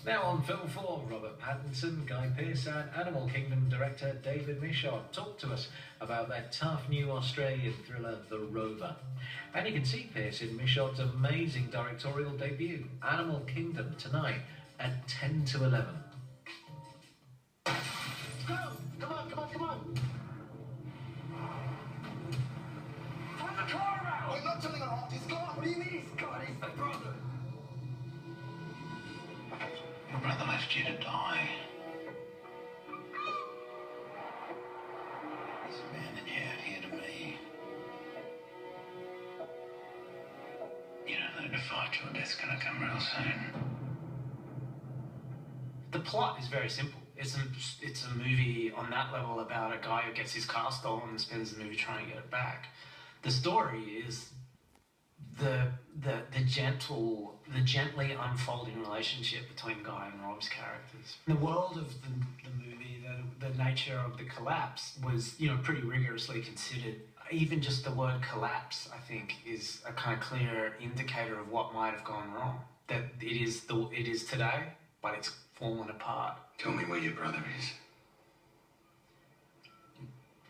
Now on Film 4, Robert Pattinson, Guy Pearce and Animal Kingdom director David Michod talk to us about their tough new Australian thriller, The Rover. And you can see Pearce in Michod's amazing directorial debut, Animal Kingdom, tonight at 10 to 11. Go! Come on, come on, come on! Turn the car around! I'm not turning around, he's gone! What do you mean he's gone? He's my brother! Your brother left you to die. He's abandoned you out here to me. You don't know to fight, your death's gonna come real soon. The plot is very simple. It's a movie on that level about a guy who gets his car stolen and spends the movie trying to get it back. The story is the gently unfolding relationship between Guy and Rob's characters. In the world of the movie, the nature of the collapse was, pretty rigorously considered. Even just the word collapse, I think, is a kind of clear indicator of what might have gone wrong. That it is today, but it's fallen apart. Tell me where your brother is.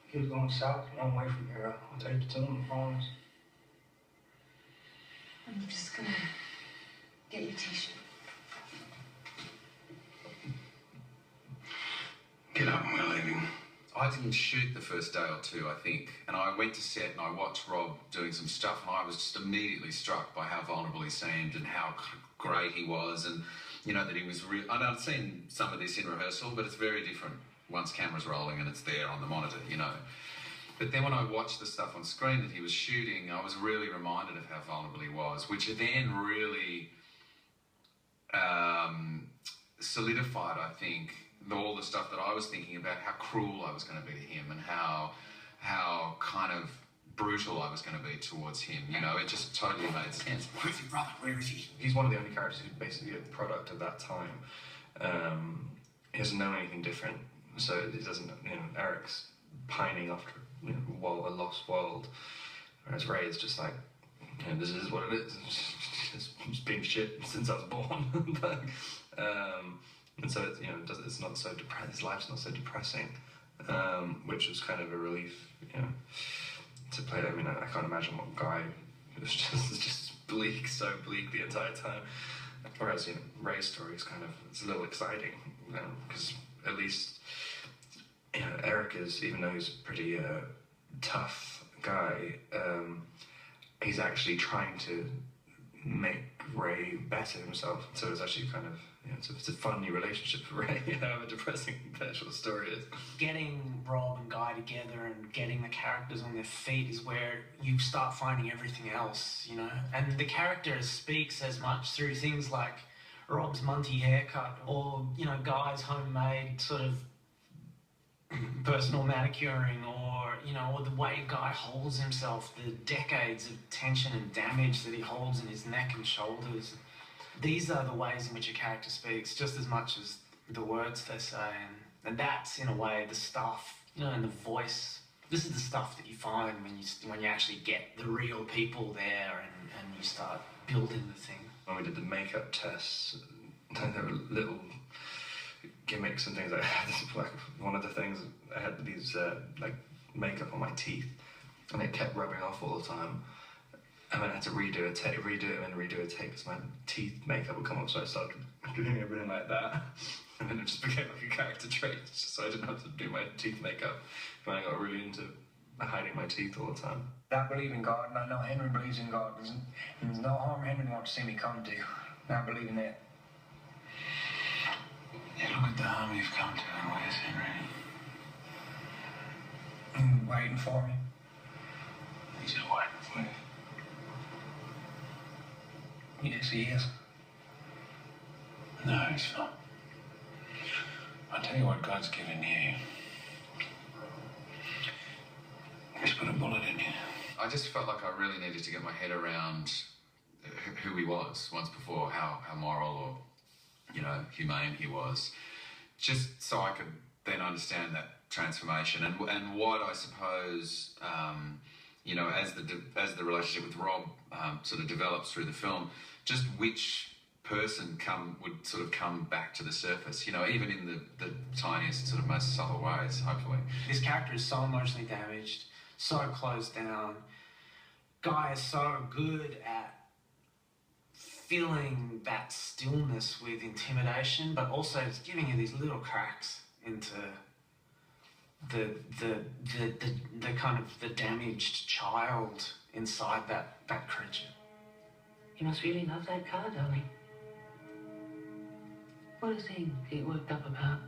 He was going south, a long way from here. I'll take you to him, I promise. I'm just gonna get your t-shirt. Get up and we're leaving. I didn't shoot the first day or two, I think, and I went to set and I watched Rob doing some stuff and I was just immediately struck by how vulnerable he seemed and how great he was, and that he was real. I'd seen some of this in rehearsal, but it's very different once camera's rolling and it's there on the monitor, But then when I watched the stuff on screen that he was shooting, I was really reminded of how vulnerable he was, which then really solidified, I think, all the stuff that I was thinking about, how cruel I was going to be to him and how kind of brutal I was going to be towards him. It just totally made sense. Where's your brother? Where is he? He's one of the only characters who's basically a product of that time. He doesn't know anything different, so he doesn't. Eric's pining after a lost world, whereas Ray is just like, this is what it is. It's been shit since I was born. And so it's not so his life's not so depressing, which was kind of a relief, to play. I mean, I can't imagine what Guy was just bleak, so bleak the entire time. Whereas Ray's story is it's a little exciting, because at least Eric is, even though he's a pretty tough guy, he's actually trying to make Ray better himself. So it's actually it's a funny relationship for Ray. How depressing the actual story is. Getting Rob and Guy together and getting the characters on their feet is where you start finding everything else, And the character speaks as much through things like Rob's munty haircut or, Guy's homemade sort of personal manicuring or the way Guy holds himself, the decades of tension and damage that he holds in his neck and shoulders. These are the ways in which a character speaks just as much as the words they say, and that's, in a way, the stuff, and the voice. This is the stuff that you find when you actually get the real people there and you start building the thing. When we did the makeup tests, there were little gimmicks and things. Like one of the things, I had these makeup on my teeth, and it kept rubbing off all the time. And then I had to redo a take because my teeth makeup would come off, so I started doing everything like that. And then it just became like a character trait, so I didn't have to do my teeth makeup. But I got really into hiding my teeth all the time. I believe in God, and I know Henry believes in God. There's no harm Henry wants to see me come to. I believe in that. Yeah, look at the harm you've come to, and where's Henry? Waiting for me. He's not waiting for you. Yes, he is. No, he's not. I'll tell you what God's given you. He's put a bullet in you. I just felt like I really needed to get my head around who he was once before, how moral or, humane he was, just so I could then understand that transformation and what I suppose, as the relationship with Rob sort of develops through the film, just which person would sort of come back to the surface, you know, even in the tiniest, sort of most subtle ways, hopefully. This character is so emotionally damaged, so closed down. Guy is so good at filling that stillness with intimidation, but also it's giving you these little cracks into the kind of the damaged child inside that creature. You must really love that car, darling. What does he get worked up about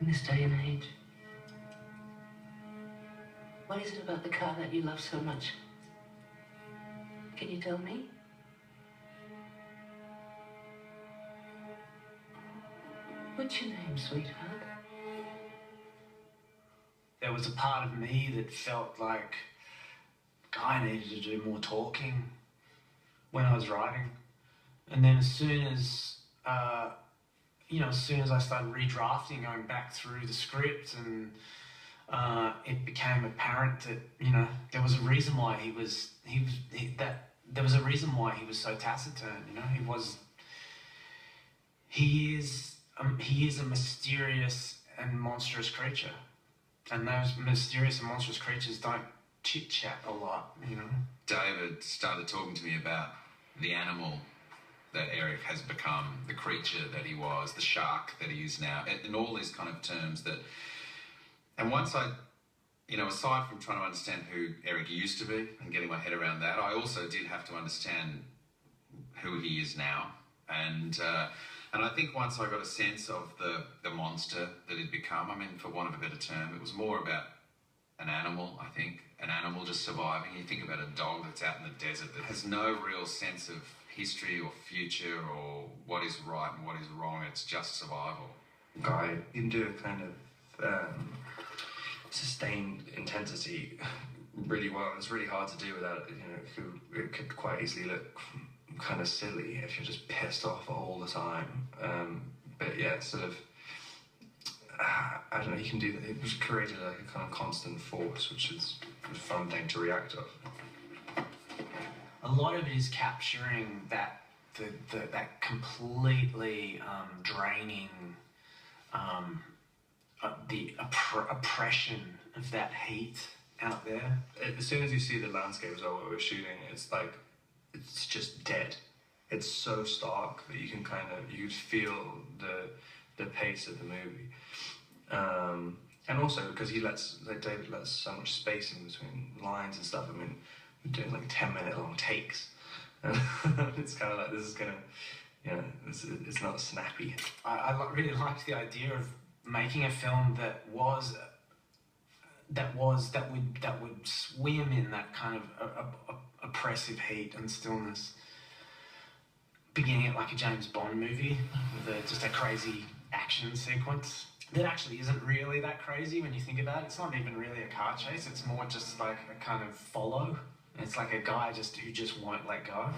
in this day and age? What is it about the car that you love so much? Can you tell me? What's your name, sweetheart? There was a part of me that felt like Guy needed to do more talking when I was writing. And then as soon as I started redrafting, going back through the script, and it became apparent that, you know, there was a reason why he was so taciturn. You know, he is a mysterious and monstrous creature, and those mysterious and monstrous creatures don't chit chat a lot. You know, David started talking to me about the animal that Eric has become, the creature that he was, the shark that he is now, and all these kind of terms that. And once I, you know, aside from trying to understand who Eric used to be and getting my head around that, I also did have to understand who he is now. And I think once I got a sense of the monster that he'd become, I mean, for want of a better term, it was more about an animal, I think. An animal just surviving. You think about a dog that's out in the desert that has no real sense of history or future or what is right and what is wrong. It's just survival. Guy, you can do a kind of sustained intensity really well. It's really hard to do without, you know, it could quite easily look kind of silly if you're just pissed off all the time. But yeah, it's sort of, I don't know, you can do that. It was created like a kind of constant force, which is a fun thing to react to. a lot of it is capturing that that completely draining the oppression of that heat out there. As soon as you see the landscape as well, what we're shooting, it's like, it's just dead. It's so stark that you can you feel the pace of the movie. And also because David lets so much space in between lines and stuff. I mean, we're doing like 10-minute long takes. And it's kind of like, this is gonna, it's not snappy. I really liked the idea of making a film that would swim in that kind of oppressive heat and stillness, beginning at like a James Bond movie with just a crazy action sequence that actually isn't really that crazy when you think about it. It's not even really a car chase. It's more just like a kind of follow. It's like a guy who just won't let go.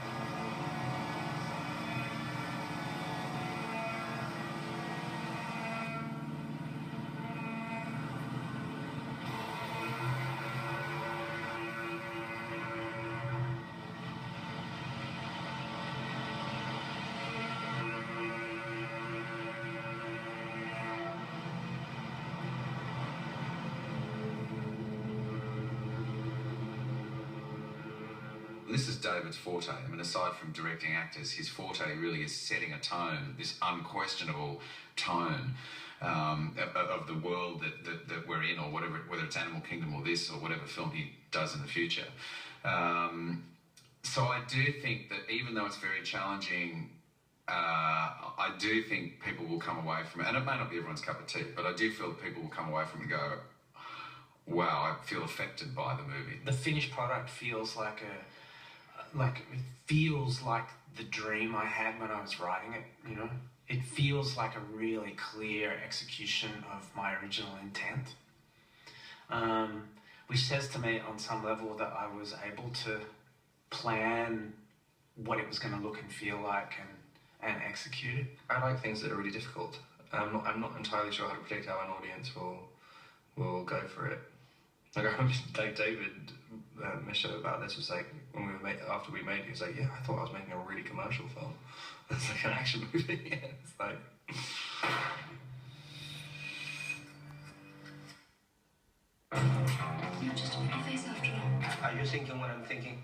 This is David's forte. I mean, aside from directing actors, his forte really is setting a tone, this unquestionable tone of the world that we're in, or whatever, whether it's Animal Kingdom or this, or whatever film he does in the future. So I do think that even though it's very challenging, I do think people will come away from it, and it may not be everyone's cup of tea, but I do feel that people will come away from it and go, wow, I feel affected by the movie. The finished product feels like it feels like the dream I had when I was writing it, you know? It feels like a really clear execution of my original intent, which says to me on some level that I was able to plan what it was going to look and feel like and execute it. I like things that are really difficult. I'm not entirely sure how to predict how an audience will go for it. Like I remember David Michod about this was like when after we made it, he was like, yeah, I thought I was making a really commercial film. It's like an action movie. It's like. You're just a pretty face after all. Are you thinking what I'm thinking?